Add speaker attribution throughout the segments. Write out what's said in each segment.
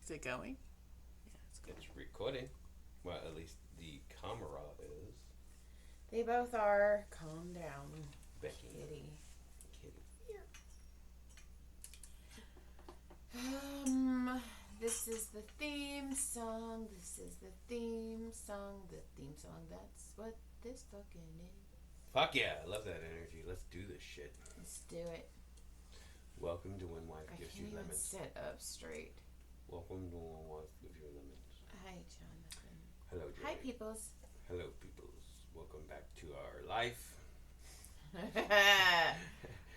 Speaker 1: Is it going?
Speaker 2: Yeah, it's good. It's recording. Well, at least the camera is.
Speaker 1: They both are. Calm down,
Speaker 2: Becky.
Speaker 1: Kitty. This is the theme song. This is the theme song. The theme song. That's what this fucking is.
Speaker 2: Fuck yeah, I love that energy. Let's do this shit.
Speaker 1: Let's do it.
Speaker 2: Welcome to When Wife Gives You Lemons.
Speaker 1: I can't even sit up straight.
Speaker 2: Welcome to When Wife Gives You Lemons.
Speaker 1: Hi, Jonathan.
Speaker 2: Hello, Joey.
Speaker 1: Hi, peoples.
Speaker 2: Hello, peoples. Welcome back to our life.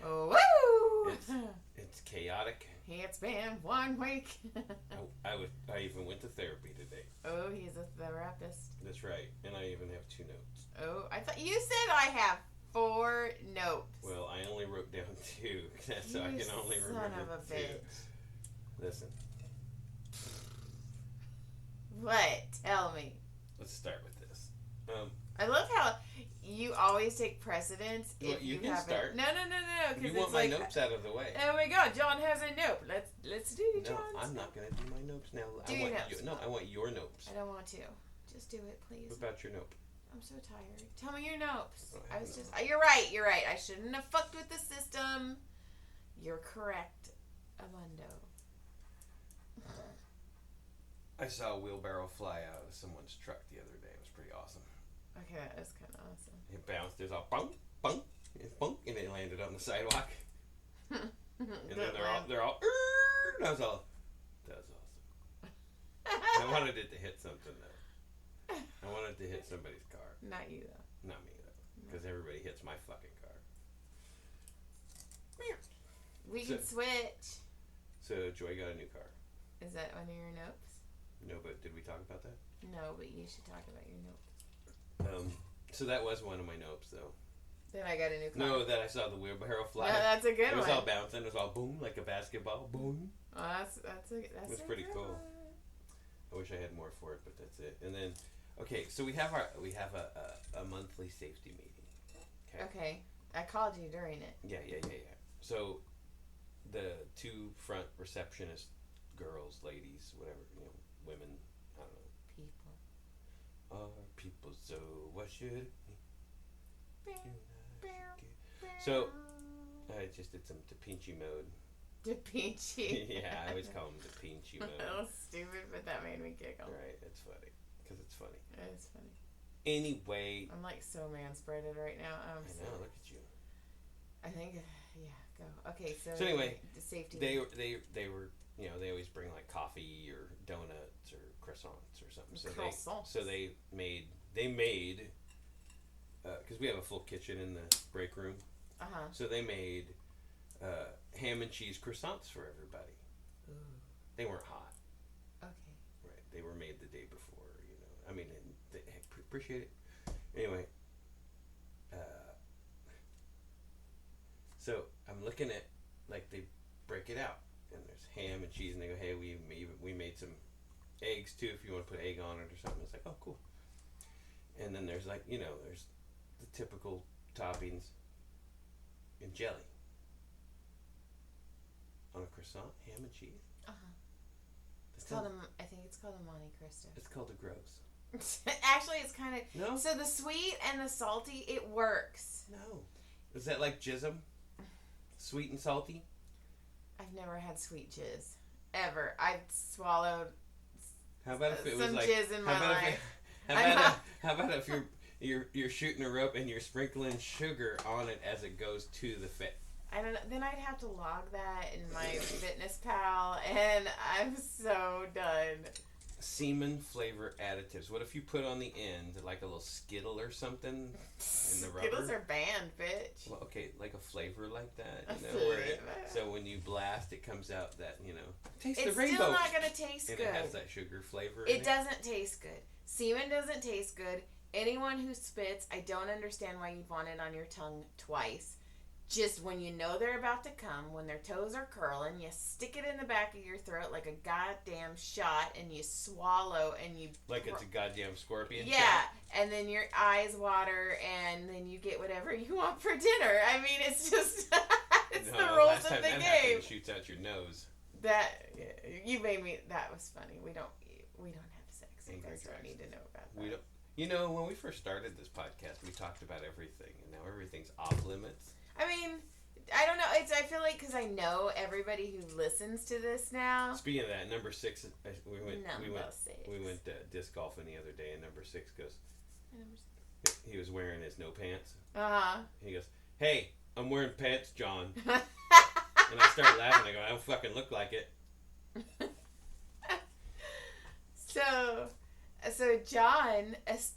Speaker 1: Woo!
Speaker 2: It's chaotic.
Speaker 1: It's been 1 week.
Speaker 2: I even went to therapy today.
Speaker 1: Oh, he's a therapist.
Speaker 2: That's right, and I even have 2 notes.
Speaker 1: Oh, I thought you said I have 4 notes.
Speaker 2: Well, I only wrote down 2, so I can only remember 2.
Speaker 1: Son of a bitch.
Speaker 2: Listen.
Speaker 1: What? Tell me.
Speaker 2: Let's start with this.
Speaker 1: I love how you always take precedence.
Speaker 2: Well,
Speaker 1: if
Speaker 2: you can
Speaker 1: haven't.
Speaker 2: start.
Speaker 1: No.
Speaker 2: You want my notes out of the way.
Speaker 1: Oh my God, John has a note. Let's do John's.
Speaker 2: No, I'm not gonna do my notes now.
Speaker 1: Do your notes.
Speaker 2: I want your notes.
Speaker 1: I don't want to. Just do it, please.
Speaker 2: What about your note?
Speaker 1: I'm so tired. Tell me your notes.
Speaker 2: Oh,
Speaker 1: I was just. You're right. I shouldn't have fucked with the system. You're correct, Amundo.
Speaker 2: I saw a wheelbarrow fly out of someone's truck the other day. It was pretty awesome.
Speaker 1: Okay, that was kind of awesome.
Speaker 2: It bounced. There's all bunk, bunk, and it landed on the sidewalk. And then they're all. And I was all. That was awesome. I wanted it to hit something though. I wanted to hit somebody's car.
Speaker 1: Not you though.
Speaker 2: Not me though, because everybody hits my fucking car.
Speaker 1: We can switch.
Speaker 2: So Joy got a new car.
Speaker 1: Is that one of your notes?
Speaker 2: No, but did we talk about that?
Speaker 1: No, but you should talk about your note.
Speaker 2: So that was one of my notes, though.
Speaker 1: Then I got a new car.
Speaker 2: No, that I saw the wheelbarrow fly.
Speaker 1: No, that's a good one.
Speaker 2: It was all bouncing. It was all boom, like a basketball. Boom.
Speaker 1: Oh, that's
Speaker 2: pretty cool.
Speaker 1: One.
Speaker 2: I wish I had more for it, but that's it. And then, okay, so we have a monthly safety meeting.
Speaker 1: Okay. I called you during it.
Speaker 2: Yeah. So, the 2 front receptionist girls, ladies, whatever, women, I don't know.
Speaker 1: People.
Speaker 2: Are people, so what should So, I just did some Da Vinci mode.
Speaker 1: Da Vinci?
Speaker 2: Yeah, I always call them Da Vinci mode.
Speaker 1: That was stupid, but that made me giggle.
Speaker 2: Right, it's funny. Because it's funny.
Speaker 1: It is funny.
Speaker 2: Anyway.
Speaker 1: I'm like so man-spreaded right now.
Speaker 2: I know, look at you.
Speaker 1: I think, yeah, go. Okay, so
Speaker 2: anyway,
Speaker 1: the safety.
Speaker 2: They were, they always bring like coffee or donuts or croissants or something. So they made, because we have a full kitchen in the break room. So they made ham and cheese croissants for everybody.
Speaker 1: Ooh.
Speaker 2: They weren't hot.
Speaker 1: Okay.
Speaker 2: Right. They were made the day before, I mean, they appreciate it. Anyway. So I'm looking at, like, they break it out. And there's ham and cheese, and they go, hey, we made some eggs, too, if you want to put egg on it or something. It's like, oh, cool. And then there's, like, there's the typical toppings and jelly. On a croissant, ham and cheese.
Speaker 1: I think it's called a Monte Cristo.
Speaker 2: It's called a gross.
Speaker 1: Actually, it's kind of...
Speaker 2: No?
Speaker 1: So the sweet and the salty, it works.
Speaker 2: No. Is that like jism? Sweet and salty?
Speaker 1: I've never had sweet jizz. Ever. I've swallowed
Speaker 2: how about if it
Speaker 1: some
Speaker 2: was like,
Speaker 1: jizz in my life.
Speaker 2: How about if you're shooting a rope and you're sprinkling sugar on it as it goes to the fit?
Speaker 1: I don't know. Then I'd have to log that in my Fitness Pal, and I'm so done.
Speaker 2: Semen flavor additives. What if you put on the end like a little Skittle or something in the rubber?
Speaker 1: Skittles are banned, bitch.
Speaker 2: Well, okay, like a flavor like that,
Speaker 1: Flavor.
Speaker 2: So when you blast, it comes out that taste
Speaker 1: it's
Speaker 2: the rainbow.
Speaker 1: It's still not gonna taste
Speaker 2: and
Speaker 1: good.
Speaker 2: It has that sugar flavor.
Speaker 1: It doesn't taste good. Semen doesn't taste good. Anyone who spits, I don't understand why you'd want it on your tongue twice. Just when you know they're about to come, when their toes are curling, you stick it in the back of your throat like a goddamn shot, and you swallow, and you...
Speaker 2: Like it's a goddamn scorpion?
Speaker 1: Yeah,
Speaker 2: shot?
Speaker 1: And then your eyes water, and then you get whatever you want for dinner. I mean, it's just... it's the rules of the game.
Speaker 2: Shoots out your nose.
Speaker 1: That... You made me. That was funny. We don't have sex. You guys don't need to know about that.
Speaker 2: We don't. You know, when we first started this podcast, we talked about everything, and now everything's off limits.
Speaker 1: I mean, I don't know. I feel like because I know everybody who listens to this now.
Speaker 2: Speaking of that, number 6, we went
Speaker 1: six.
Speaker 2: disc golfing the other day, and number 6 goes.
Speaker 1: Number 6.
Speaker 2: He was wearing his no pants. He goes, "Hey, I'm wearing pants, John." And I started laughing. I go, "I don't fucking look like it."
Speaker 1: So John is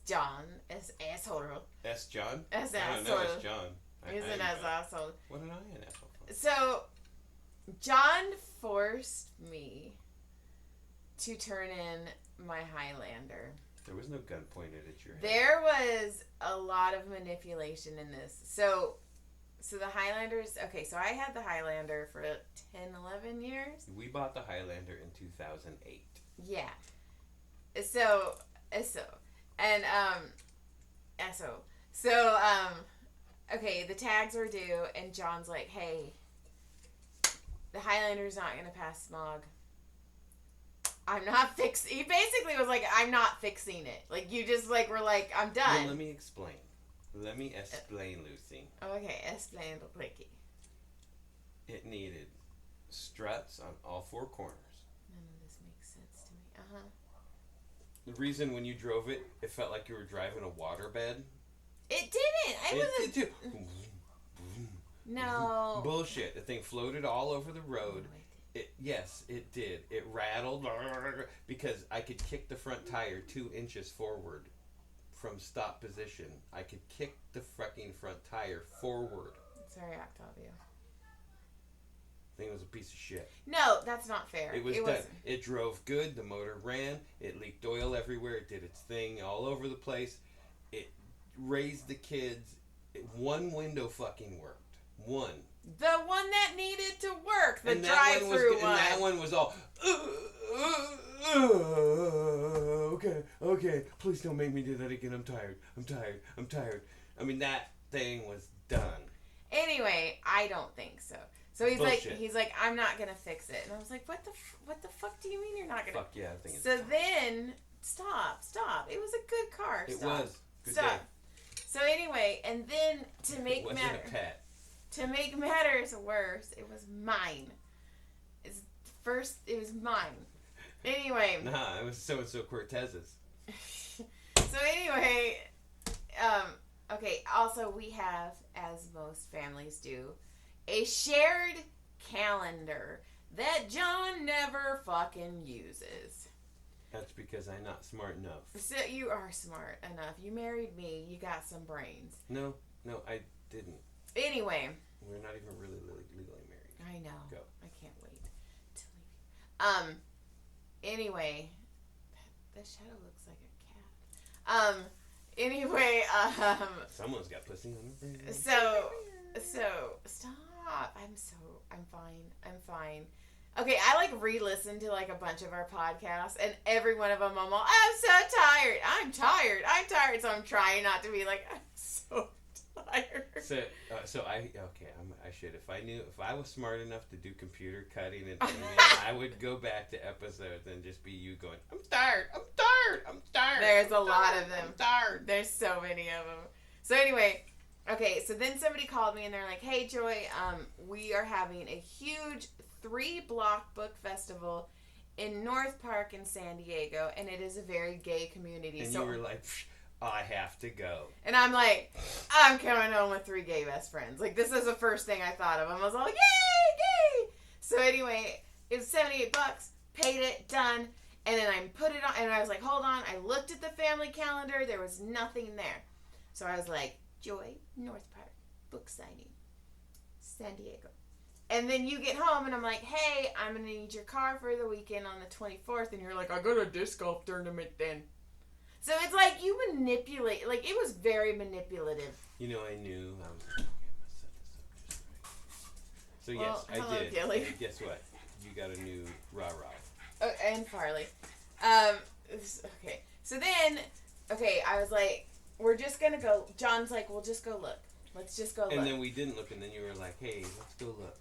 Speaker 1: asshole.
Speaker 2: S. John?
Speaker 1: S.
Speaker 2: I don't know, it's John.
Speaker 1: He's an asshole.
Speaker 2: What am I an asshole for?
Speaker 1: So, John forced me to turn in my Highlander.
Speaker 2: There was no gun pointed at your head.
Speaker 1: There was a lot of manipulation in this. So the Highlanders... Okay, so I had the Highlander for 10, 11 years.
Speaker 2: We bought the Highlander in 2008.
Speaker 1: Yeah. Okay, the tags were due, and John's like, "Hey, the Highlander's not going to pass smog. I'm not fixing..." He basically was like, "I'm not fixing it. Like, you just, like, were like, I'm done."
Speaker 2: Well, let me explain, Lucy.
Speaker 1: Okay, explain, Blakey.
Speaker 2: It needed struts on all 4 corners.
Speaker 1: None of this makes sense to me.
Speaker 2: The reason when you drove it, it felt like you were driving a waterbed.
Speaker 1: It didn't.
Speaker 2: It did too.
Speaker 1: No.
Speaker 2: Bullshit. The thing floated all over the road. Yes, it did. It rattled because I could kick the front tire 2 inches forward from stop position. I could kick the fucking front tire forward.
Speaker 1: Sorry, Octavio.
Speaker 2: Thing was a piece of shit.
Speaker 1: No, that's not fair.
Speaker 2: It was done. It drove good. The motor ran. It leaked oil everywhere. It did its thing all over the place. It raised the kids. One window fucking worked. One.
Speaker 1: The one that needed to work. The drive-through one.
Speaker 2: And that one was all, okay, please don't make me do that again. I'm tired. I mean, that thing was done.
Speaker 1: Anyway, I don't think so. So he's
Speaker 2: Bullshit.
Speaker 1: like, "I'm not gonna fix it," and I was like, "What the fuck do you mean you're not gonna?"
Speaker 2: Fuck yeah, I think.
Speaker 1: So then, stop. It was a good car.
Speaker 2: It was. Good
Speaker 1: stop.
Speaker 2: day.
Speaker 1: So anyway, and then to make
Speaker 2: it wasn't a pet.
Speaker 1: To make matters worse, it was mine. It was mine. Anyway.
Speaker 2: Nah, it was so-and-so Cortez's.
Speaker 1: So anyway, okay, also we have, as most families do, a shared calendar that John never fucking uses.
Speaker 2: That's because I'm not smart enough.
Speaker 1: So you are smart enough. You married me. You got some brains.
Speaker 2: No, I didn't.
Speaker 1: Anyway.
Speaker 2: We're not even really legally married.
Speaker 1: I know.
Speaker 2: Go.
Speaker 1: I can't wait to leave. Anyway. That shadow looks like a cat. Anyway,
Speaker 2: Someone's got pussy on their brain.
Speaker 1: So, stop. I'm fine. Okay, I re-listened to a bunch of our podcasts, and every one of them I'm all, "I'm so tired. I'm tired. So I'm trying not to be like, "I'm so tired."
Speaker 2: So I should, if I was smart enough to do computer cutting and editing, I would go back to episodes and just be you going, "I'm tired.
Speaker 1: There's a lot of them.
Speaker 2: I'm tired.
Speaker 1: There's so many of them. So anyway, okay, so then somebody called me and they're like, "Hey Joy, we are having a huge 3-block book festival in North Park in San Diego, and it is a very gay community."
Speaker 2: And you were like, "I have to go."
Speaker 1: And I'm like, "I'm coming home with 3 gay best friends." This is the first thing I thought of. I was all, "Yay, gay!" So anyway, it was $78, paid it, done. And then I put it on, and I was like, hold on. I looked at the family calendar. There was nothing there. So I was like, "Joy, North Park, book signing, San Diego." And then you get home, and I'm like, "Hey, I'm going to need your car for the weekend on the 24th. And you're like, "I got a disc golf tournament then." So it's like you manipulate. It was very manipulative.
Speaker 2: I knew. I must set this up just right. So yes, I did.
Speaker 1: Kelly.
Speaker 2: And guess what? You got a new rah-rah.
Speaker 1: Oh, and Farley. Okay. So then, I was like, "We're just going to go." John's like, "We'll just go look. Let's just go look."
Speaker 2: And then we didn't look, and then you were like, "Hey, let's go look."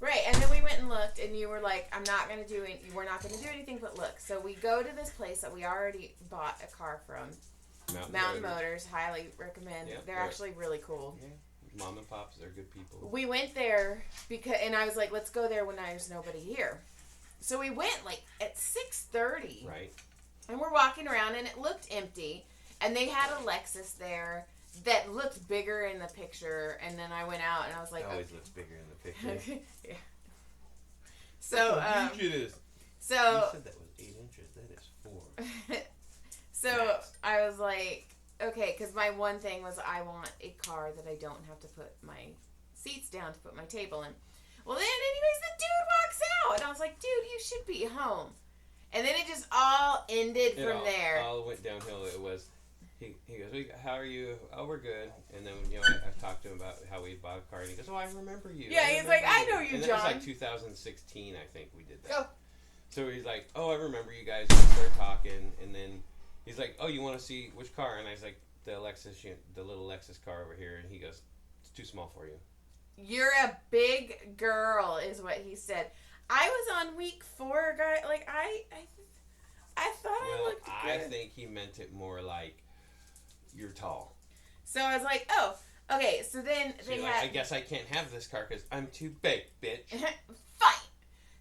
Speaker 1: Right, and then we went and looked, and you were like, we're not going to do anything but look. So we go to this place that we already bought a car from. Mountain Motors, highly recommend.
Speaker 2: Yeah,
Speaker 1: they're actually really cool.
Speaker 2: Yeah. Mom and Pops, they're good people.
Speaker 1: We went there, and I was like, let's go there when there's nobody here. So we went, like, at 6:30.
Speaker 2: Right.
Speaker 1: And we're walking around, and it looked empty. And they had a Lexus there that looked bigger in the picture. And then I went out, and I was like...
Speaker 2: It always looks bigger in the picture.
Speaker 1: Yeah. So,
Speaker 2: how huge it is.
Speaker 1: So...
Speaker 2: You said that was 8 inches. That is 4.
Speaker 1: So,
Speaker 2: nice.
Speaker 1: I was like, okay, because my one thing was I want a car that I don't have to put my seats down to put my table in. Well, then, anyways, the dude walks out. And I was like, dude, you should be home. And then it just all ended from there.
Speaker 2: It all went downhill. It was, he goes, how are you? Oh, we're good. And then, I talked to him about how we bought a car. And he goes, oh, I remember you.
Speaker 1: Yeah, he's like, I know you,
Speaker 2: and
Speaker 1: John.
Speaker 2: That was like 2016, I think we did that.
Speaker 1: Oh.
Speaker 2: So he's like, oh, I remember you guys. We started talking. And then he's like, oh, you want to see which car? And I was like, the little Lexus car over here. And he goes, it's too small for you.
Speaker 1: You're a big girl, is what he said. I was on week 4, guy. Like, I thought I looked good.
Speaker 2: I think he meant it more like, you're tall.
Speaker 1: So I was like, oh, okay. So then they had...
Speaker 2: I guess I can't have this car because I'm too big, bitch.
Speaker 1: Fine.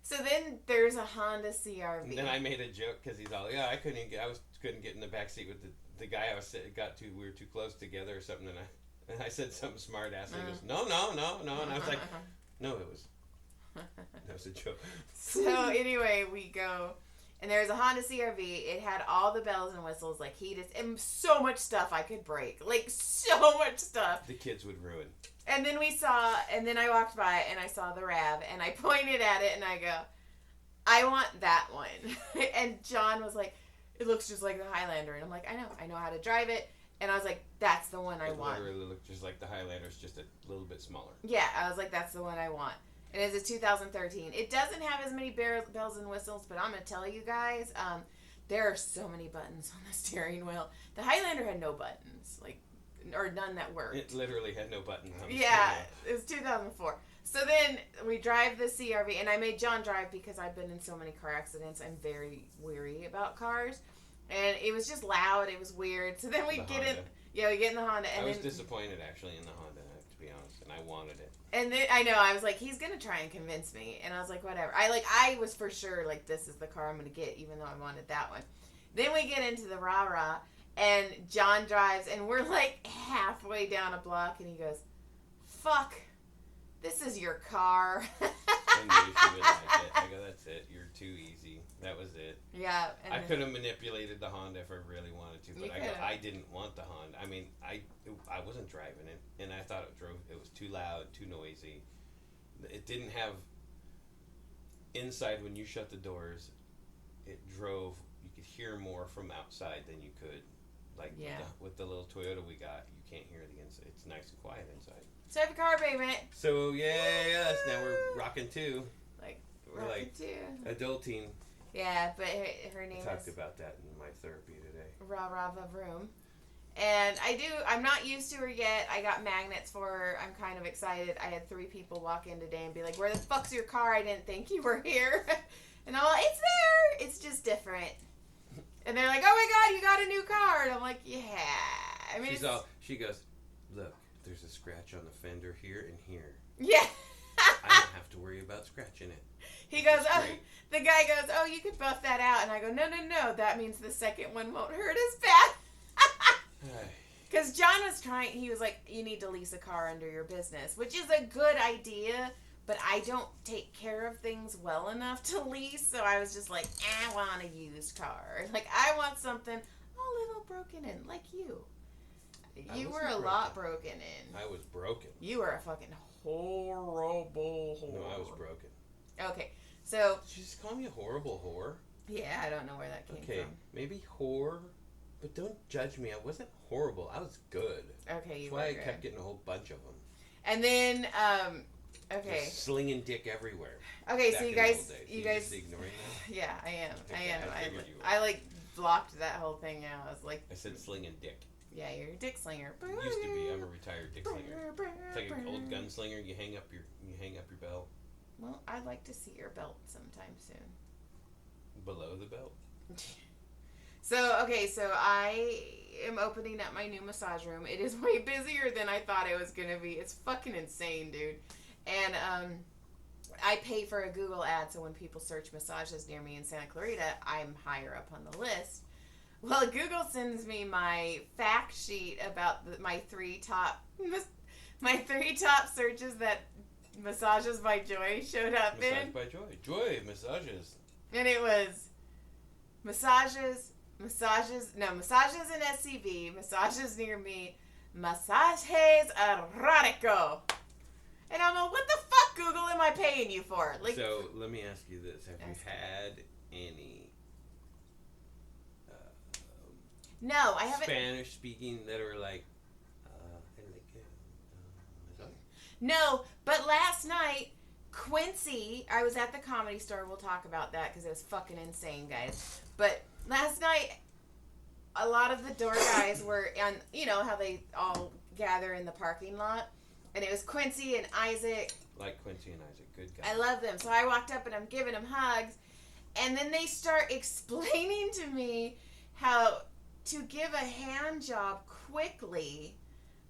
Speaker 1: So then there's a Honda CRV.
Speaker 2: And then I made a joke because he's all, yeah, I couldn't get in the back seat with the guy we were too close together or something, and I said something smart ass, and he goes, no, and I was like, no, that was a joke.
Speaker 1: So anyway, we go, and there's a Honda CRV. It had all the bells and whistles, like heated, and so much stuff I could break, like so much stuff.
Speaker 2: The kids would ruin.
Speaker 1: And then I walked by and I saw the RAV, and I pointed at it and I go, I want that one. And John was like, it looks just like the Highlander. And I'm like, I know how to drive it. And I was like, that's the one I want. It
Speaker 2: literally looked just like the Highlander, it's just a little bit smaller.
Speaker 1: Yeah, I was like, that's the one I want. And it's a 2013. It doesn't have as many bells and whistles, but I'm going to tell you guys, there are so many buttons on the steering wheel. The Highlander had no buttons, or none that worked.
Speaker 2: It literally had no buttons on the
Speaker 1: Yeah, it was 2004. So then we drive the CRV, and I made John drive because I've been in so many car accidents. I'm very weary about cars. And it was just loud. It was weird. So then we get in the Honda. And
Speaker 2: I was disappointed, actually, in the Honda, to be honest, and I wanted it.
Speaker 1: And then, I know, I was like, he's going to try and convince me. And I was like, whatever. I was for sure, like, this is the car I'm going to get, even though I wanted that one. Then we get into the rah-rah, and John drives, and we're, like, halfway down a block, and he goes, fuck, this is your car.
Speaker 2: I knew she would like it. I go, that's it. You're too easy. That was it.
Speaker 1: Yeah.
Speaker 2: I could have manipulated the Honda if I really wanted to, but I didn't want the Honda. I mean, I wasn't driving it, and I thought it was too loud, too noisy. It didn't have inside when you shut the doors. It drove. You could hear more from outside than you could, with the little Toyota we got. You can't hear the inside. It's nice and quiet inside.
Speaker 1: So I have a car payment.
Speaker 2: So yes, now we're rocking two.
Speaker 1: We're like two.
Speaker 2: Adulting.
Speaker 1: Yeah, but her name is...
Speaker 2: I talked about that in my therapy today.
Speaker 1: Rava Vroom. And I'm not used to her yet. I got magnets for her. I'm kind of excited. I had 3 people walk in today and be like, where the fuck's your car? I didn't think you were here. And I'm like, it's there. It's just different. And they're like, oh my God, you got a new car. And I'm like, yeah. I mean,
Speaker 2: she goes, look, there's a scratch on the fender here and here.
Speaker 1: Yeah.
Speaker 2: I don't have to worry about scratching it.
Speaker 1: He goes, the guy goes, oh, you could buff that out. And I go, no. That means the second one won't hurt as bad. Because John was he was like, you need to lease a car under your business, which is a good idea, but I don't take care of things well enough to lease. So I was just like, I want a used car. Like, I want something a little broken in, like you. You were a lot broken in.
Speaker 2: I was broken.
Speaker 1: You were a fucking horrible whore.
Speaker 2: No, I was broken.
Speaker 1: Okay, so...
Speaker 2: Did you just call me a horrible whore?
Speaker 1: Yeah, I don't know where that came from.
Speaker 2: Okay, maybe whore, but don't judge me. I wasn't horrible. I was good.
Speaker 1: Okay,
Speaker 2: That's why I kept getting a whole bunch of them.
Speaker 1: And then, okay.
Speaker 2: Just slinging dick everywhere.
Speaker 1: Okay, so you guys...
Speaker 2: Just ignoring that?
Speaker 1: Yeah, I am.
Speaker 2: Okay,
Speaker 1: I am.
Speaker 2: figured you were.
Speaker 1: I blocked that whole thing out. I was like...
Speaker 2: I said slinging dick.
Speaker 1: Yeah, you're a dick slinger.
Speaker 2: Used to be. I'm a retired dick slinger. It's like an old gunslinger. You hang up your bell.
Speaker 1: Well, I'd like to see your belt sometime soon.
Speaker 2: Below the belt.
Speaker 1: So I am opening up my new massage room. It is way busier than I thought it was going to be. It's fucking insane, dude. And I pay for a Google ad, so when people search massages near me in Santa Clarita, I'm higher up on the list. Well, Google sends me my fact sheet about my three top searches that Massages by Joy showed up
Speaker 2: Massage
Speaker 1: in.
Speaker 2: by Joy. Joy massages.
Speaker 1: And it was massages in SCV, massages near me, massajes erotico. And I'm like, what the fuck, Google, am I paying you for? Like,
Speaker 2: so let me ask you this: have you had any
Speaker 1: no, I haven't.
Speaker 2: Spanish speaking that are like, massage?
Speaker 1: No, but last night, Quincy, I was at the Comedy Store. We'll talk about that because it was fucking insane, guys. But last night, a lot of the door guys were on, you know how they all gather in the parking lot? And it was Quincy and Isaac.
Speaker 2: Like Quincy and Isaac, good guys.
Speaker 1: I love them. So I walked up and I'm giving them hugs. And then they start explaining to me how to give a hand job quickly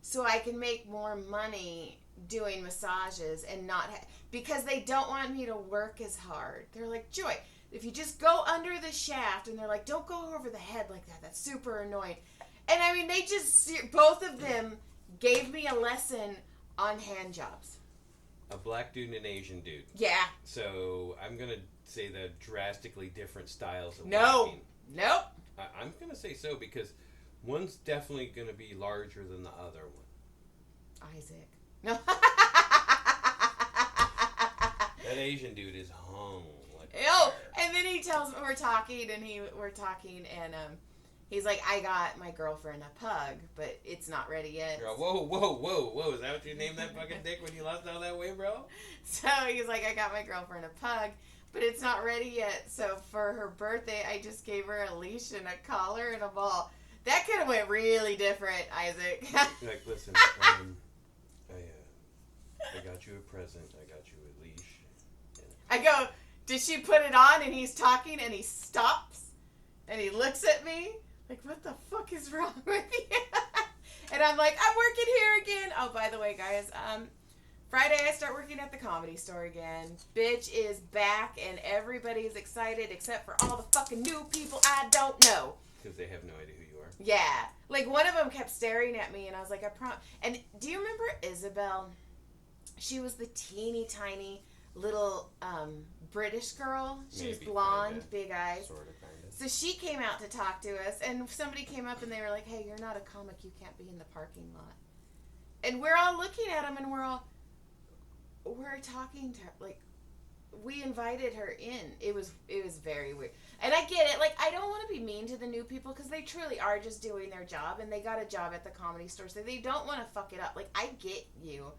Speaker 1: so I can make more money doing massages and not because they don't want me to work as hard. They're like, Joy, if you just go under the shaft, and they're like, don't go over the head like that. That's super annoying. And I mean, they just, both of them gave me a lesson on hand jobs.
Speaker 2: A black dude and an Asian dude.
Speaker 1: Yeah.
Speaker 2: So I'm going to say the drastically different styles of
Speaker 1: Nope.
Speaker 2: I'm going to say so because one's definitely going to be larger than the other one.
Speaker 1: Isaac. No.
Speaker 2: That Asian dude is hung. Like
Speaker 1: Oh, and then he tells me we're talking, and he's like, I got my girlfriend a pug, but it's not ready yet.
Speaker 2: Girl, whoa. Is that what you named that fucking dick when you lost all that weight, bro?
Speaker 1: So he's like, I got my girlfriend a pug, but it's not ready yet. So for her birthday, I just gave her a leash and a collar and a ball. That could have went really different, Isaac.
Speaker 2: Like, listen, I got you a present. I got you a leash.
Speaker 1: I go, did she put it on? And he's talking, and he stops, and he looks at me like, what the fuck is wrong with you? And I'm like, I'm working here again. Oh, by the way, guys, Friday I start working at the Comedy Store again. Bitch is back, and everybody's excited except for all the fucking new people I don't know.
Speaker 2: Because they have no idea who you are.
Speaker 1: Yeah. Like, one of them kept staring at me, and I was like, And do you remember Isabel? She was the teeny tiny little British girl. She was blonde, kinda, big eyes.
Speaker 2: Sort of, kind of.
Speaker 1: So she came out to talk to us, and somebody came up and they were like, hey, you're not a comic, you can't be in the parking lot. And we're all looking at them, and we're talking to her, like, we invited her in. It was very weird. And I get it, like, I don't want to be mean to the new people, because they truly are just doing their job, and they got a job at the Comedy Store, so they don't want to fuck it up. Like, I get you,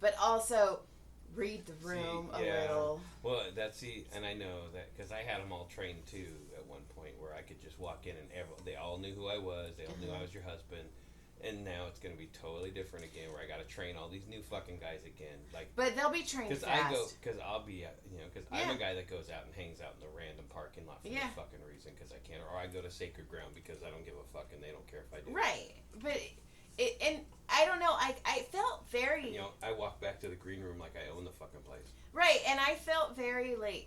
Speaker 1: but also read the room a little.
Speaker 2: Well, and I know that because I had them all trained too at one point where I could just walk in and they all knew who I was. They all knew I was your husband. And now it's going to be totally different again where I got to train all these new fucking guys again. Like,
Speaker 1: but they'll be trained fast.
Speaker 2: Because I'll be, because I'm a guy that goes out and hangs out in the random parking lot for no fucking reason because I can. Or I go to Sacred Ground because I don't give a fuck and they don't care if I do.
Speaker 1: Right. But and I don't know, I felt very...
Speaker 2: I walk back to the green room like I own the fucking place.
Speaker 1: Right, and I felt very, like...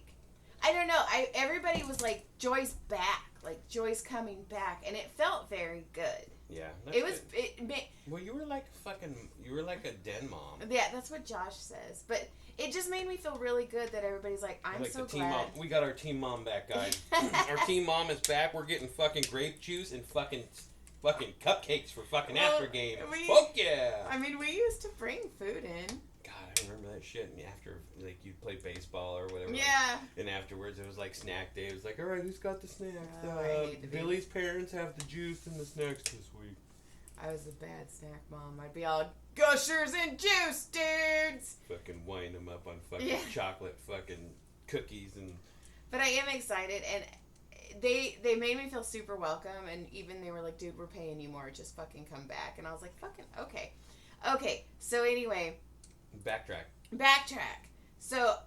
Speaker 1: I don't know, everybody was like, Joy's back. Like, Joy's coming back. And it felt very good.
Speaker 2: Yeah.
Speaker 1: It was...
Speaker 2: Well, you were like a den mom.
Speaker 1: Yeah, that's what Josh says. But it just made me feel really good that everybody's like, I'm like so glad.
Speaker 2: Mom. We got our team mom back, guys. Our team mom is back. We're getting fucking grape juice and fucking cupcakes for fucking after game. Fuck yeah!
Speaker 1: I mean, we used to bring food in.
Speaker 2: God, I remember that shit. And after, like, you'd play baseball or whatever.
Speaker 1: Yeah.
Speaker 2: And afterwards, it was like snack day. It was like, all right, who's got the snacks?
Speaker 1: Billy's
Speaker 2: parents have the juice and the snacks this week.
Speaker 1: I was a bad snack mom. I'd be all, gushers and juice, dudes!
Speaker 2: Fucking wind them up on fucking chocolate fucking cookies and...
Speaker 1: But I am excited, and... They made me feel super welcome, and even they were like, dude, we're paying you more, just fucking come back. And I was like, fucking, okay. Okay, so anyway.
Speaker 2: Backtrack.
Speaker 1: So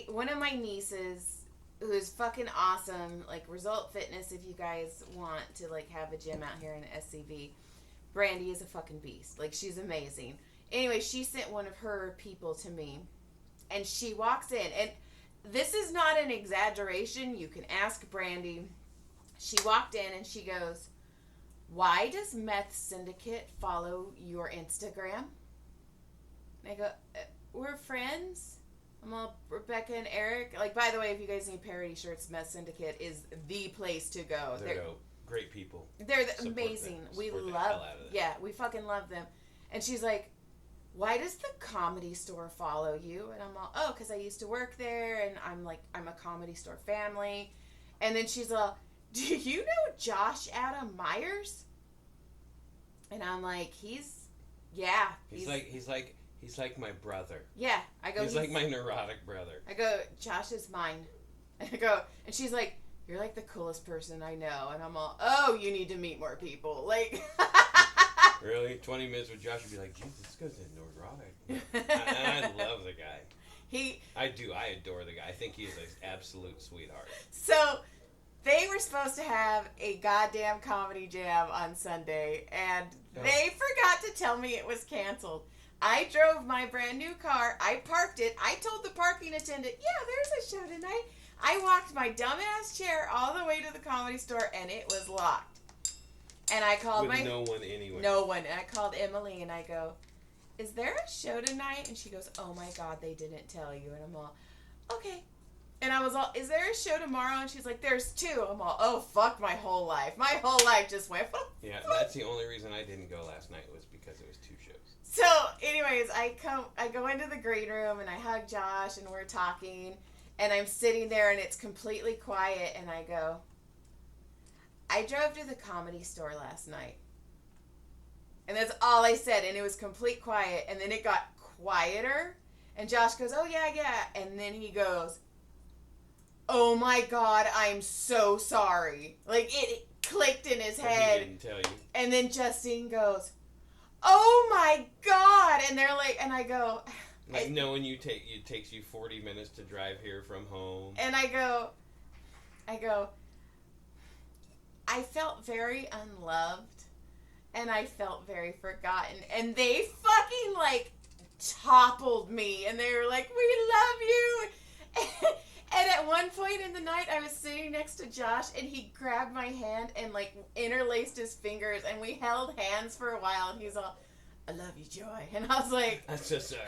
Speaker 1: one of my nieces, who's fucking awesome, like Result Fitness, if you guys want to like have a gym out here in SCV, Brandy is a fucking beast. Like, she's amazing. Anyway, she sent one of her people to me, and she walks in, and this is not an exaggeration. You can ask Brandy. She walked in and she goes, "Why does Meth Syndicate follow your Instagram?" And I go, "We're friends." I'm all, "Rebecca and Eric." Like, by the way, if you guys need parody shirts, Meth Syndicate is the place to go.
Speaker 2: They're great people.
Speaker 1: They're amazing. We love, yeah, we fucking love them. And she's like, "Why does the Comedy Store follow you?" And I'm all, "Oh, because I used to work there, and I'm a Comedy Store family." And then she's all, "Do you know Josh Adam Myers?" And I'm like, He's
Speaker 2: like my brother.
Speaker 1: Yeah, I go.
Speaker 2: He's like my neurotic brother.
Speaker 1: I go, "Josh is mine." I go, and she's like, "You're like the coolest person I know." And I'm all, "Oh, you need to meet more people." Like,
Speaker 2: really? 20 minutes with Josh would be like, "Jesus, this guy's neurotic." And I love the guy. I adore the guy. I think he's an absolute sweetheart.
Speaker 1: So, they were supposed to have a goddamn comedy jam on Sunday, and they forgot to tell me it was canceled. I drove my brand new car. I parked it. I told the parking attendant, "Yeah, there's a show tonight." I walked my dumbass chair all the way to the Comedy Store, and it was locked. And I called
Speaker 2: no one anywhere.
Speaker 1: No one. And I called Emily, and I go, "Is there a show tonight?" And she goes, "Oh my God, they didn't tell you." And I'm all, "Okay." And I was all, "Is there a show tomorrow?" And she's like, "There's 2. I'm all, "Oh, fuck my whole life." My whole life just went,
Speaker 2: yeah, that's the only reason I didn't go last night was because it was 2 shows.
Speaker 1: So, anyways, I go into the green room, and I hug Josh, and we're talking, and I'm sitting there, and it's completely quiet, and I go, "I drove to the Comedy Store last night." And that's all I said, and it was complete quiet, and then it got quieter, and Josh goes, "Oh, yeah, yeah," and then he goes, "Oh my God, I'm so sorry." Like, it clicked in his head.
Speaker 2: He didn't tell you.
Speaker 1: And then Justine goes, "Oh my God," and they're like, and I go,
Speaker 2: like, knowing it takes you 40 minutes to drive here from home.
Speaker 1: And I go, I felt very unloved, and I felt very forgotten, and they fucking, like, toppled me, and they were like, "We love you." And at one point in the night, I was sitting next to Josh, and he grabbed my hand and, like, interlaced his fingers, and we held hands for a while, and he's all, "I love you, Joy." And I was like,
Speaker 2: "I'm so sorry."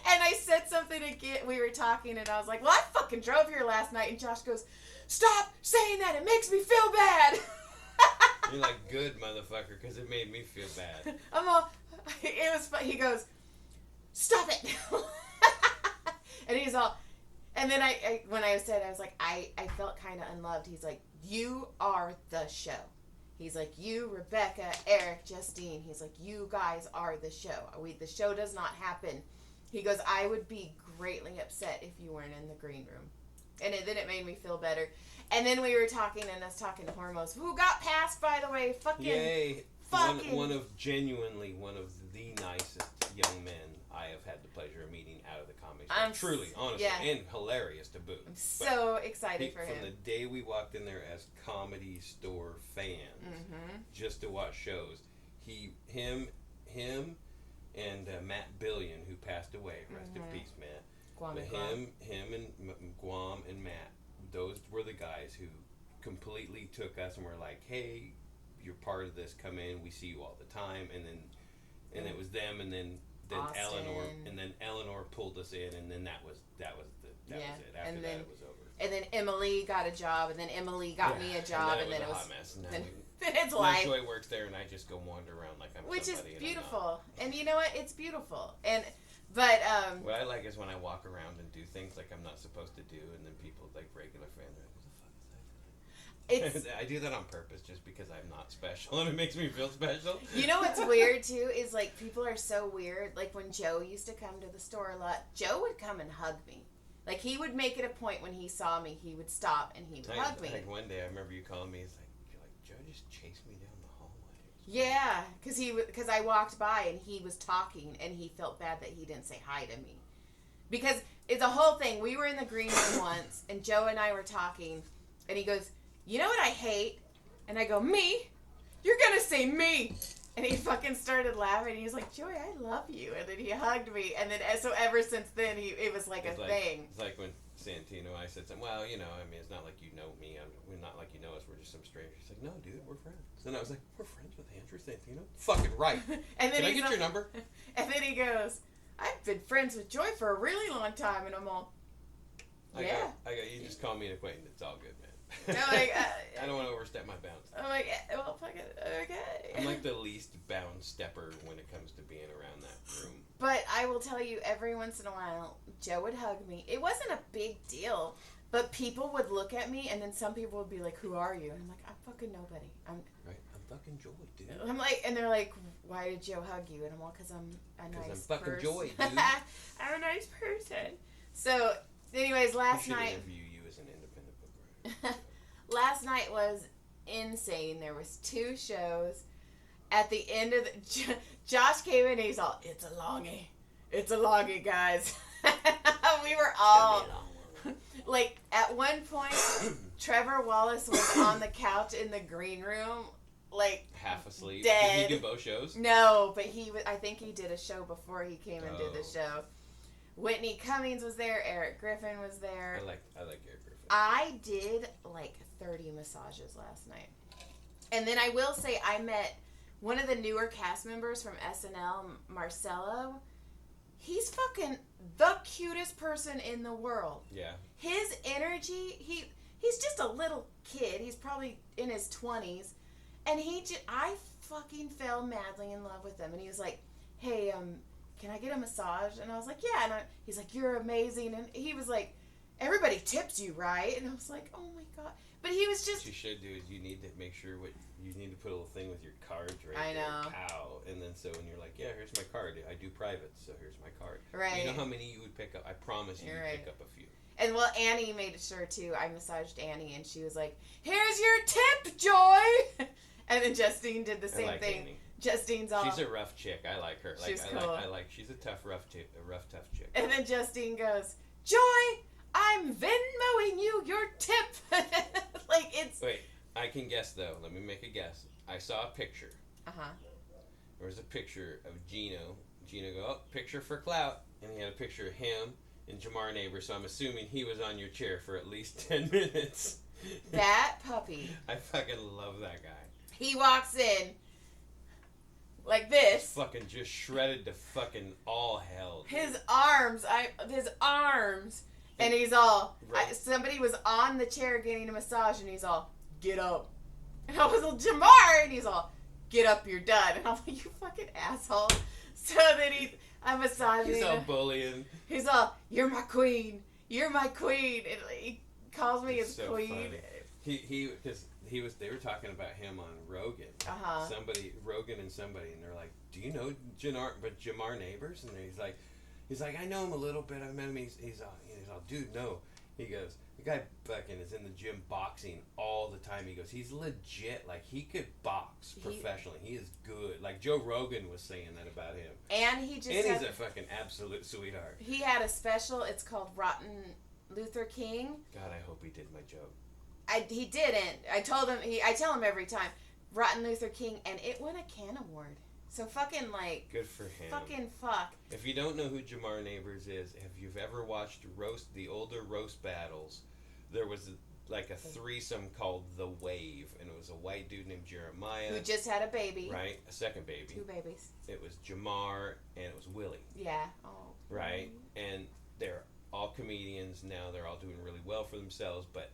Speaker 1: And I said something again. We were talking, and I was like, "Well, I fucking drove here last night." And Josh goes, "Stop saying that. It makes me feel bad."
Speaker 2: You're like, "Good, motherfucker," because it made me feel bad.
Speaker 1: I'm all, it was fun. He goes, "Stop it." And he's all, and then when I said, I was like, I felt kind of unloved. He's like, "You are the show." He's like, "You, Rebecca, Eric, Justine." He's like, "You guys are the show. The show does not happen." He goes, "I would be greatly upset if you weren't in the green room." And then it made me feel better. And then we were talking, and us talking to Hormos, who got passed, by the way. Fucking.
Speaker 2: Yay.
Speaker 1: Fucking.
Speaker 2: One of the nicest young men I have had the pleasure of meeting out of the comedy store. Truly, honestly,
Speaker 1: yeah.
Speaker 2: And hilarious to boot.
Speaker 1: I'm so excited for him.
Speaker 2: From the day we walked in there as Comedy Store fans, just to watch shows, him, and Matt Billion, who passed away. Rest in peace, Matt.
Speaker 1: Guam
Speaker 2: but
Speaker 1: and
Speaker 2: him and Guam and Matt, those were the guys who completely took us and were like, "Hey, you're part of this. Come in. We see you all the time." And it was them, and then Eleanor pulled us in, and then that was it. After that, it was over.
Speaker 1: And then Emily got a job, and then Emily got me a job, and then it was
Speaker 2: a hot mess. And
Speaker 1: then it's like
Speaker 2: Joy works there, and I just go wander around like I'm
Speaker 1: which is
Speaker 2: somebody,
Speaker 1: beautiful. And you know what? It's beautiful. But
Speaker 2: what I like is when I walk around and do things like I'm not supposed to do, and then people, like regular fans, are like, "What the fuck is that?" I do that on purpose just because I'm not special, and it makes me feel special.
Speaker 1: You know what's weird too is, like, people are so weird. Like, when Joe used to come to the store a lot, Joe would come and hug me. Like, he would make it a point when he saw me, he would stop and he would hug me.
Speaker 2: Like one day, I remember you calling me. It's like, you're like, "Joe just chased me down the hallway."
Speaker 1: Yeah, because I walked by and he was talking, and he felt bad that he didn't say hi to me. Because it's a whole thing. We were in the green room once, and Joe and I were talking, and he goes, you know what I hate? And I go, me? You're going to say me. And he fucking started laughing. He was like, Joey, I love you. And then he hugged me. And then, so ever since then, it was like thing.
Speaker 2: It's like when Santino, I said something, well, you know, I mean, it's not like you know me. We're not like you know us. We're just some strangers. He's like, no, dude, we're friends. And I was like, we're friends with Andrew Santino? Fucking right.
Speaker 1: And then
Speaker 2: Can I get your number?
Speaker 1: And then he goes, I've been friends with Joy for a really long time. And I'm all, yeah.
Speaker 2: You just call me an acquaintance. It's all good, man.
Speaker 1: I'm like,
Speaker 2: I don't want to overstep my bounds.
Speaker 1: I'm like, well, fuck it, okay.
Speaker 2: I'm like the least bound stepper when it comes to being around that room.
Speaker 1: But I will tell you, every once in a while, Joe would hug me. It wasn't a big deal, but people would look at me, and then some people would be like, who are you? And I'm like, I'm fucking nobody. I'm
Speaker 2: fucking Joy, dude.
Speaker 1: I'm like, and they're like, why did Joe hug you? And I'm all, because I'm a nice person.
Speaker 2: I'm fucking Joy, dude.
Speaker 1: I'm a nice person. So, anyways, last night.
Speaker 2: I should interview you as an independent book writer.
Speaker 1: Last night was insane. There was 2 shows. At the end of the... Josh came in and he's all, it's a longie. It's a longie, guys. We were all... Like, at one point, Trevor Wallace was on the couch in the green room, like...
Speaker 2: half asleep.
Speaker 1: Dead.
Speaker 2: Did he do both shows?
Speaker 1: No, but I think he did a show before he came and did the show. Whitney Cummings was there. Eric Griffin was there.
Speaker 2: I like Eric Griffin.
Speaker 1: I did like 30 massages last night. And then I will say I met one of the newer cast members from SNL, Marcelo. He's fucking the cutest person in the world.
Speaker 2: Yeah.
Speaker 1: His energy, he's just a little kid. He's probably in his 20s. And I fucking fell madly in love with him. And he was like, hey, can I get a massage? And I was like, yeah. And he's like, you're amazing. And he was like, everybody tips you, right? And I was like, oh my God. But he was just...
Speaker 2: What you should do is you need to make sure you need to put a little thing with your cards right
Speaker 1: I know.
Speaker 2: there. Pow. And then so when you're like, yeah, here's my card. I do private, so here's my card.
Speaker 1: Right.
Speaker 2: You know how many you would pick up? I promise you would pick up a few.
Speaker 1: And well, Annie made sure too. I massaged Annie and she was like, here's your tip, Joy. And then Justine did the same thing.
Speaker 2: Annie.
Speaker 1: Justine's all...
Speaker 2: She's a rough chick. I like her.
Speaker 1: She's cool.
Speaker 2: She's a tough, tough chick.
Speaker 1: And then Justine goes, Joy, I'm Venmoing you your tip. Like, it's...
Speaker 2: Wait, I can guess, though. Let me make a guess. I saw a picture.
Speaker 1: Uh-huh.
Speaker 2: There was a picture of Gino. Gino go, oh, picture for clout. And he had a picture of him and Jamar Neighbor, so I'm assuming he was on your chair for at least 10 minutes.
Speaker 1: That puppy.
Speaker 2: I fucking love that guy.
Speaker 1: He walks in like this.
Speaker 2: Fucking just shredded to fucking all hell. Dude.
Speaker 1: His arms. And he's all,
Speaker 2: right.
Speaker 1: Somebody was on the chair getting a massage, and he's all, get up. And I was like, Jamar, and he's all, get up, you're done. And I'm like, you fucking asshole. So then I'm massaging.
Speaker 2: He's all bullying.
Speaker 1: He's all, you're my queen. You're my queen. And he calls me his
Speaker 2: so
Speaker 1: queen.
Speaker 2: Funny. Because they were talking about him on Rogan.
Speaker 1: Uh-huh.
Speaker 2: Rogan and somebody, and they're like, do you know Jamar Neighbors? And he's like, I know him a little bit. I've met him. He's all, dude, no. He goes, the guy fucking is in the gym boxing all the time. He goes, he's legit. Like, he could box professionally. He is good. Like, Joe Rogan was saying that about him.
Speaker 1: And he's
Speaker 2: a fucking absolute sweetheart.
Speaker 1: He had a special. It's called Rotten Luther King.
Speaker 2: God, I hope he did my joke.
Speaker 1: He didn't. I told him. I tell him every time. Rotten Luther King, and it won a Can Award. So fucking like.
Speaker 2: Good for him.
Speaker 1: Fucking fuck.
Speaker 2: If you don't know who Jamar Neighbors is, if you've ever watched the older roast battles, there was like a threesome called The Wave, and it was a white dude named Jeremiah
Speaker 1: who just had a baby.
Speaker 2: Right, a second baby.
Speaker 1: 2 babies.
Speaker 2: It was Jamar and it was Willie.
Speaker 1: Yeah. Oh.
Speaker 2: Right, and they're all comedians now. They're all doing really well for themselves, but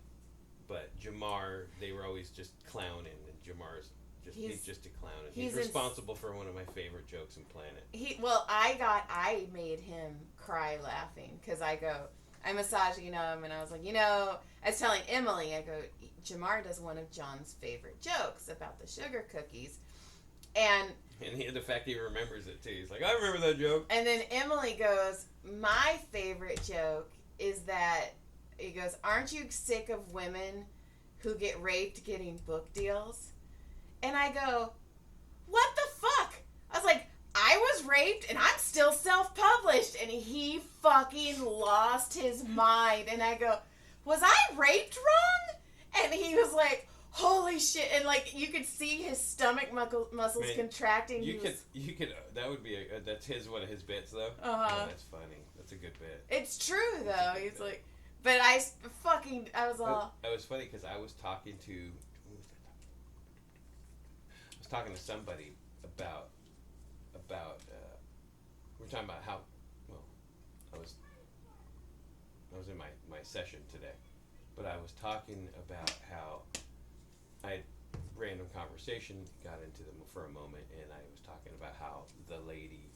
Speaker 2: Jamar, they were always just clowning, and Jamar's he's just a clown, and he's responsible for one of my favorite jokes in Planet.
Speaker 1: I made him cry laughing because I'm massaging him, and I was like, I was telling Emily, I go, Jamar does one of John's favorite jokes about the sugar cookies, and
Speaker 2: the fact he remembers it too. He's like, I remember that joke.
Speaker 1: And then Emily goes, my favorite joke is that he goes, aren't you sick of women who get raped getting book deals? And I go, what the fuck? I was like, I was raped? And I'm still self-published. And he fucking lost his mind. And I go, was I raped wrong? And he was like, holy shit. And like, you could see his stomach muscles contracting.
Speaker 2: You could, that would be, that's one of his bits though.
Speaker 1: Uh-huh.
Speaker 2: Oh, that's funny. That's a good bit.
Speaker 1: It's true though. He's bit. Like, but I was all.
Speaker 2: It was funny because I was talking to, somebody about, we were talking about how, well, I was in my session today, but I was talking about how I had random conversation, got into them for a moment, and I was talking about how the lady,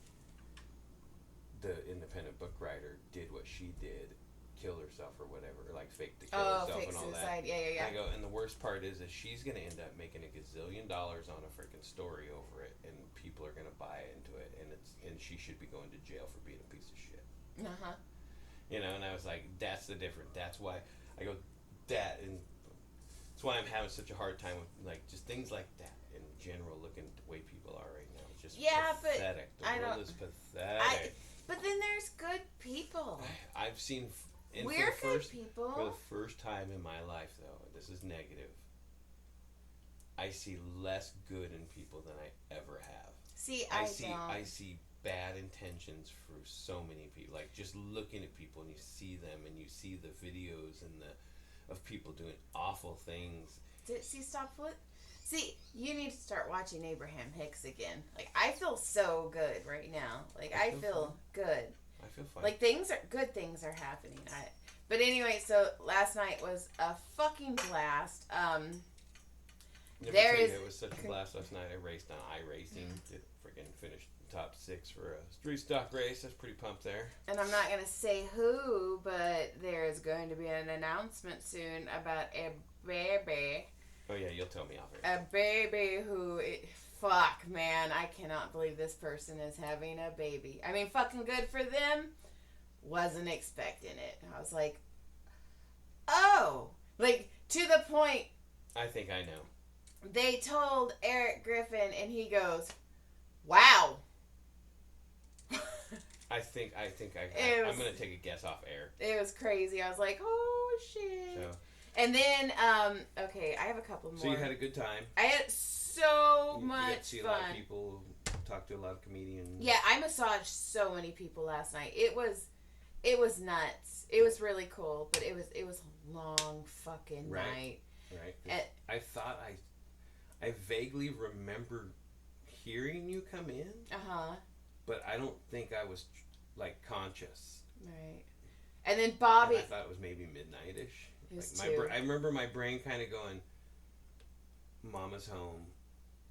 Speaker 2: the independent book writer, did what she did, killed herself or whatever, or like faked to kill herself
Speaker 1: fake
Speaker 2: and all
Speaker 1: suicide.
Speaker 2: that.
Speaker 1: Yeah.
Speaker 2: I go, and the worst part is she's gonna end up making $1 gazillion on a freaking story over it, and people are gonna buy into it, and she should be going to jail for being a piece of shit.
Speaker 1: Uh-huh.
Speaker 2: You know, and I was like, that's the difference. That's why I go that, and that's why I'm having such a hard time with like just things like that in general. Looking at the way people are right now, it's just pathetic. The world is pathetic.
Speaker 1: But then there's good people.
Speaker 2: I've seen.
Speaker 1: We're good people.
Speaker 2: For the first time in my life, though, this is negative. I see less good in people than I ever have.
Speaker 1: See,
Speaker 2: I see bad intentions for so many people. Like just looking at people, and you see them, and you see the videos and of people doing awful things. See, you need to start watching Abraham Hicks again. Like I feel so good right now. Like I feel good. I feel fine.
Speaker 1: Like good things are happening. But anyway, so last night was a fucking blast.
Speaker 2: It was such a blast last night. I raced on iRacing. Freaking finished top 6 for a street stock race. I was pretty pumped there.
Speaker 1: And I'm not gonna say who, but there's going to be an announcement soon about a baby.
Speaker 2: Oh yeah, you'll tell me off air.
Speaker 1: A baby who. Fuck, man, I cannot believe this person is having a baby. I mean, fucking good for them. Wasn't expecting it. I was like, oh. Like, to the point.
Speaker 2: I think I know.
Speaker 1: They told Eric Griffin, and he goes, wow.
Speaker 2: I'm going to take a guess off air.
Speaker 1: It was crazy. I was like, oh, shit.
Speaker 2: So.
Speaker 1: And then, okay, I have a couple more.
Speaker 2: So you had a good time.
Speaker 1: I had so much fun.
Speaker 2: You got to see a lot of people, talk to a lot of comedians.
Speaker 1: Yeah, I massaged so many people last night. It was nuts. It was really cool, but it was a long fucking night.
Speaker 2: Right. I thought I vaguely remember hearing you come in.
Speaker 1: Uh-huh.
Speaker 2: But I don't think I was like conscious.
Speaker 1: Right. And then Bobby.
Speaker 2: And I thought it was maybe midnight-ish. I remember my brain kind of going, Mama's home.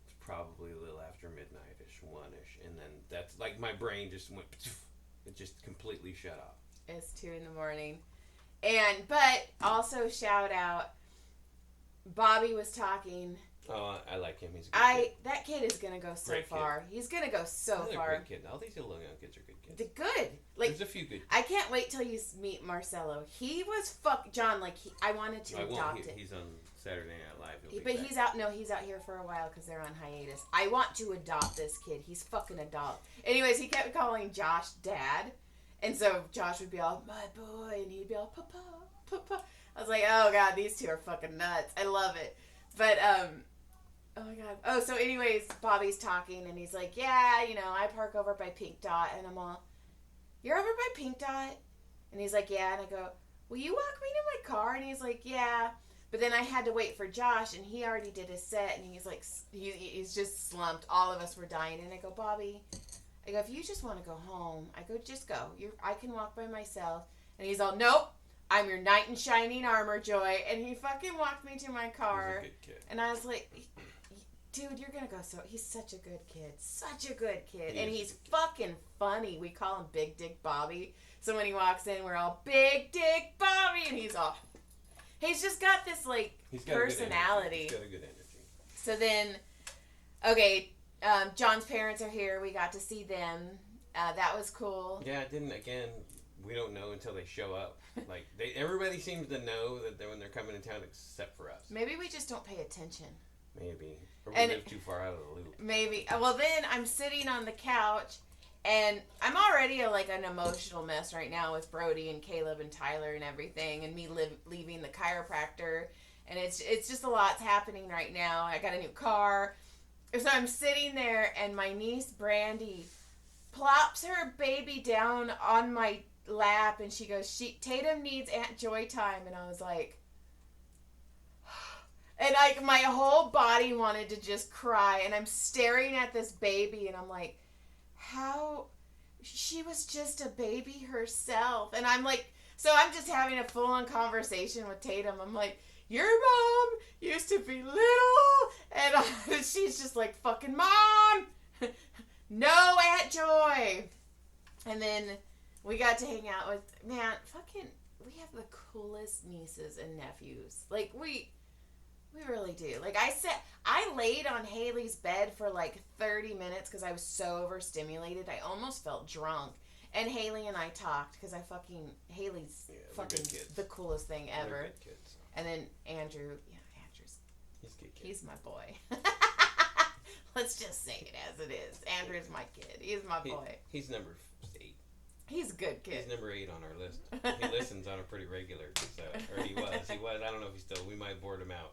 Speaker 2: It's probably a little after midnight-ish, 1-ish. And then that's like my brain just went, it just completely shut off.
Speaker 1: It's 2 a.m. But also shout out, Bobby was talking.
Speaker 2: Oh, I like him. He's a good kid.
Speaker 1: That kid is going to go so
Speaker 2: great
Speaker 1: far.
Speaker 2: Kid.
Speaker 1: He's going to go so
Speaker 2: He's
Speaker 1: far.
Speaker 2: A great kid. All these little young kids are good kids.
Speaker 1: They're good. Like,
Speaker 2: there's a few good.
Speaker 1: I can't wait till you meet Marcelo. He was John. Like I wanted to adopt it.
Speaker 2: He's on Saturday Night Live.
Speaker 1: But he's out. No, he's out here for a while because they're on hiatus. I want to adopt this kid. He's fucking adult. Anyways, he kept calling Josh Dad, and so Josh would be all my boy, and he'd be all Papa, Papa. I was like, oh god, these two are fucking nuts. I love it. But oh my god. Oh, so anyways, Bobby's talking, and he's like, yeah, I park over by Pink Dot, and I'm all, you're over by Pink Dot? And he's like, yeah. And I go, will you walk me to my car? And he's like, yeah. But then I had to wait for Josh, and he already did his set, and he's like, he's just slumped. All of us were dying. And I go, Bobby, if you just want to go home, I go, just go. I can walk by myself. And he's all, nope, I'm your knight in shining armor, Joy. And he fucking walked me to my car.
Speaker 2: He's a good kid.
Speaker 1: And I was like, dude, you're going to go he's such a good kid. Such a good kid. And he's fucking funny. We call him Big Dick Bobby. So when he walks in, we're all, Big Dick Bobby. And he's all, he's just got this, like, personality.
Speaker 2: He's got a good energy.
Speaker 1: So then, okay, John's parents are here. We got to see them. That was cool.
Speaker 2: Yeah, we don't know until they show up. Like, everybody seems to know that when they're coming to town except for us.
Speaker 1: Maybe we just don't pay attention.
Speaker 2: Maybe. Or we live too far out of the loop.
Speaker 1: Maybe. Well, then I'm sitting on the couch, And I'm already an emotional mess right now with Brody and Caleb and Tyler and everything, and me leaving the chiropractor, and it's just a lot's happening right now. I got a new car, so I'm sitting there, and my niece Brandy plops her baby down on my lap, and she goes, Tatum needs Aunt Joy time, and I was like, and my whole body wanted to just cry, and I'm staring at this baby, and I'm like, how she was just a baby herself. And I'm like, so I'm just having a full-on conversation with Tatum. I'm like, your mom used to be little, and she's just like, fucking mom, no Aunt Joy. And then we got to hang out with, man, fucking, we have the coolest nieces and nephews. Like, we really do. Like, I laid on Haley's bed for 30 minutes because I was so overstimulated. I almost felt drunk. And Haley and I talked because Haley's fucking the coolest thing ever.
Speaker 2: They're good kids.
Speaker 1: And then Andrew's,
Speaker 2: he's a good kid.
Speaker 1: He's my boy. Let's just say it as it is. Andrew's my kid. He's my boy.
Speaker 2: He's number 8.
Speaker 1: He's a good kid.
Speaker 2: He's number 8 on our list. He listens on a pretty regular, or he was. I don't know if he's still. We might board him out,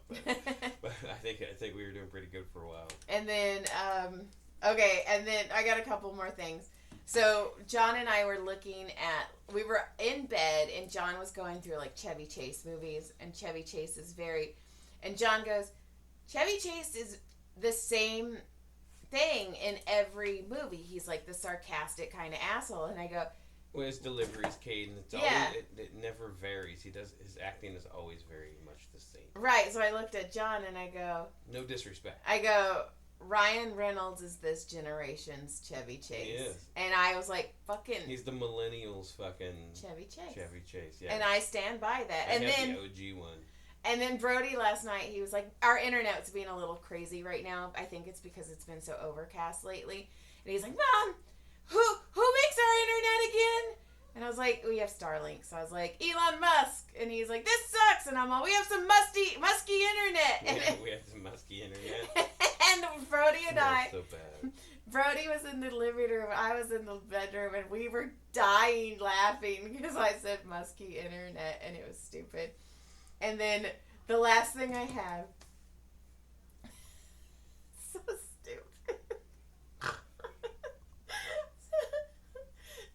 Speaker 2: but I think we were doing pretty good for a while.
Speaker 1: And then, okay, and then I got a couple more things. So John and I were we were in bed, and John was going through Chevy Chase movies, and Chevy Chase is and John goes, Chevy Chase is the same thing in every movie. He's like the sarcastic kind of asshole, and I go,
Speaker 2: well, his delivery, his cadence, it never varies. His acting is always very much the same.
Speaker 1: Right. So I looked at John and I go,
Speaker 2: no disrespect.
Speaker 1: I go, Ryan Reynolds is this generation's Chevy Chase.
Speaker 2: He is.
Speaker 1: And I was like, fucking.
Speaker 2: He's the millennials fucking
Speaker 1: Chevy Chase.
Speaker 2: Yeah.
Speaker 1: And I stand by that.
Speaker 2: And then the OG one.
Speaker 1: And then Brody last night, he was like, our internet's being a little crazy right now. I think it's because it's been so overcast lately. And he's like, Mom, who makes our internet again? And I was like, we have Starlink. So I was like, Elon Musk. And he's like, this sucks. And I'm all, we have some musky internet.
Speaker 2: Yeah, we have some musky internet.
Speaker 1: And Brody and
Speaker 2: That's so bad.
Speaker 1: Brody was in the living room. I was in the bedroom. And we were dying laughing because I said musky internet. And it was stupid. And then the last thing I have. So stupid.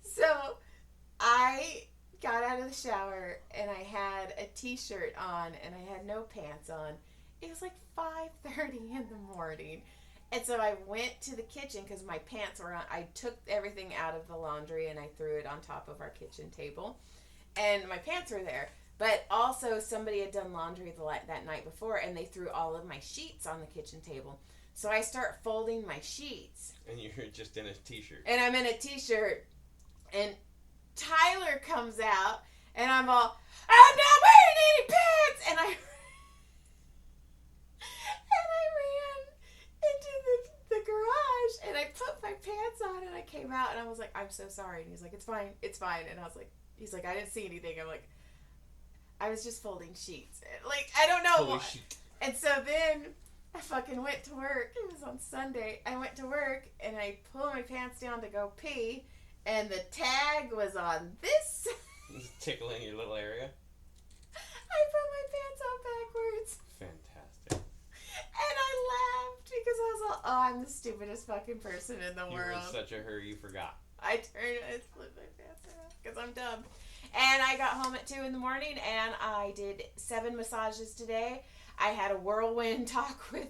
Speaker 1: So I got out of the shower and I had a t-shirt on and I had no pants on. It was 5:30 in the morning. And so I went to the kitchen because my pants were on. I took everything out of the laundry and I threw it on top of our kitchen table. And my pants were there. But also somebody had done laundry that night before and they threw all of my sheets on the kitchen table. So I start folding my sheets.
Speaker 2: And you're just in a t-shirt.
Speaker 1: And I'm in a t-shirt. And Tyler comes out and I'm all, I'm not wearing any pants! And I ran into the garage and I put my pants on and I came out and I was like, I'm so sorry. And he's like, it's fine. And I was like, he's like, I didn't see anything. I'm like, I was just folding sheets. I don't know why. And so then I fucking went to work. It was on Sunday. I went to work and I pulled my pants down to go pee. And the tag was on this.
Speaker 2: Tickling your little area.
Speaker 1: I put my pants on backwards.
Speaker 2: Fantastic.
Speaker 1: And I laughed because I was like, oh, I'm the stupidest fucking person in the world.
Speaker 2: You were in such a hurry you forgot.
Speaker 1: I turned and flipped my pants around because I'm dumb. And I got home at 2 in the morning and I did 7 massages today. I had a whirlwind talk with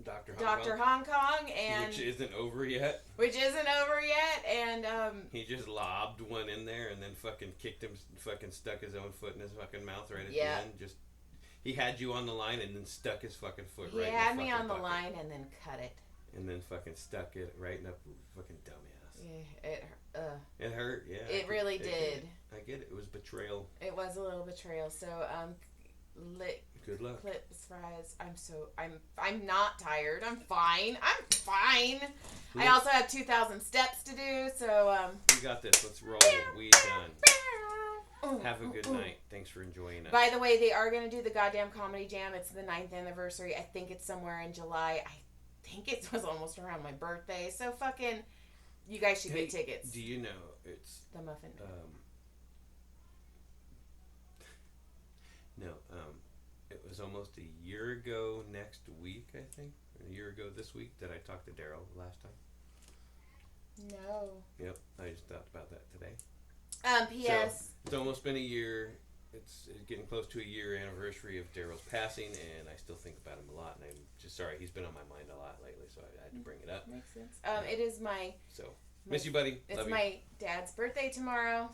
Speaker 1: Dr. Hong Kong, and
Speaker 2: which isn't over yet. And he just lobbed one in there and then fucking kicked him, fucking stuck his own foot in his fucking mouth right at the end. He had you on the line and then stuck his fucking foot right in the
Speaker 1: He had me on the
Speaker 2: bucket.
Speaker 1: line and then cut it.
Speaker 2: And then fucking stuck it right in a fucking dumbass.
Speaker 1: Yeah,
Speaker 2: it hurt, yeah.
Speaker 1: It really did.
Speaker 2: I get it. It was betrayal.
Speaker 1: It was a little betrayal. So,
Speaker 2: good luck.
Speaker 1: Clips, fries. I'm not tired. I'm fine. Yeah. I also have 2,000 steps to do, so
Speaker 2: we got this. Let's roll. We done. Have a good night. Thanks for enjoying it.
Speaker 1: By the way, they are going to do the goddamn comedy jam. It's the 9th anniversary. I think it's somewhere in July. I think it was almost around my birthday. So fucking You guys should get tickets.
Speaker 2: Do you know it's
Speaker 1: The Muffin Man.
Speaker 2: It was almost a year ago next week, I think. A year ago this week that I talked to Daryl last time.
Speaker 1: No.
Speaker 2: Yep, I just thought about that today.
Speaker 1: P.S.
Speaker 2: So, it's almost been a year. It's getting close to a year anniversary of Daryl's passing, and I still think about him a lot. And I'm just sorry, he's been on my mind a lot lately, so I had to bring it up.
Speaker 1: Makes sense. It is my...
Speaker 2: So, miss you, buddy.
Speaker 1: It's
Speaker 2: Love
Speaker 1: my dad's birthday tomorrow.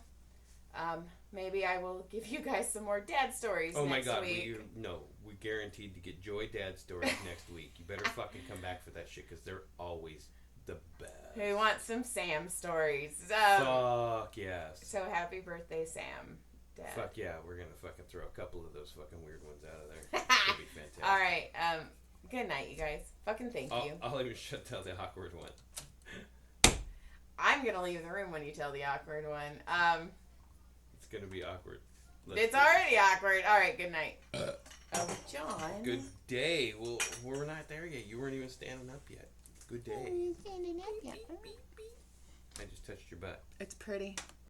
Speaker 1: Maybe I will give you guys some more dad stories next week.
Speaker 2: Oh my God, we guaranteed to get Joy dad stories next week. You better fucking come back for that shit, because they're always the best.
Speaker 1: Who wants some Sam stories?
Speaker 2: Fuck yes.
Speaker 1: So happy birthday, Sam. Dad.
Speaker 2: Fuck yeah, we're gonna fucking throw a couple of those fucking weird ones out of there. It'll be fantastic.
Speaker 1: All right. Good night, you guys. Fucking thank you.
Speaker 2: I'll even tell the awkward one.
Speaker 1: I'm gonna leave the room when you tell the awkward one.
Speaker 2: It's gonna be awkward.
Speaker 1: It's already awkward. All right. Good night. John.
Speaker 2: Good day. Well, we're not there yet. You weren't even standing up yet. Good day.
Speaker 1: Are you standing up yet?
Speaker 2: I just touched your butt.
Speaker 1: It's pretty.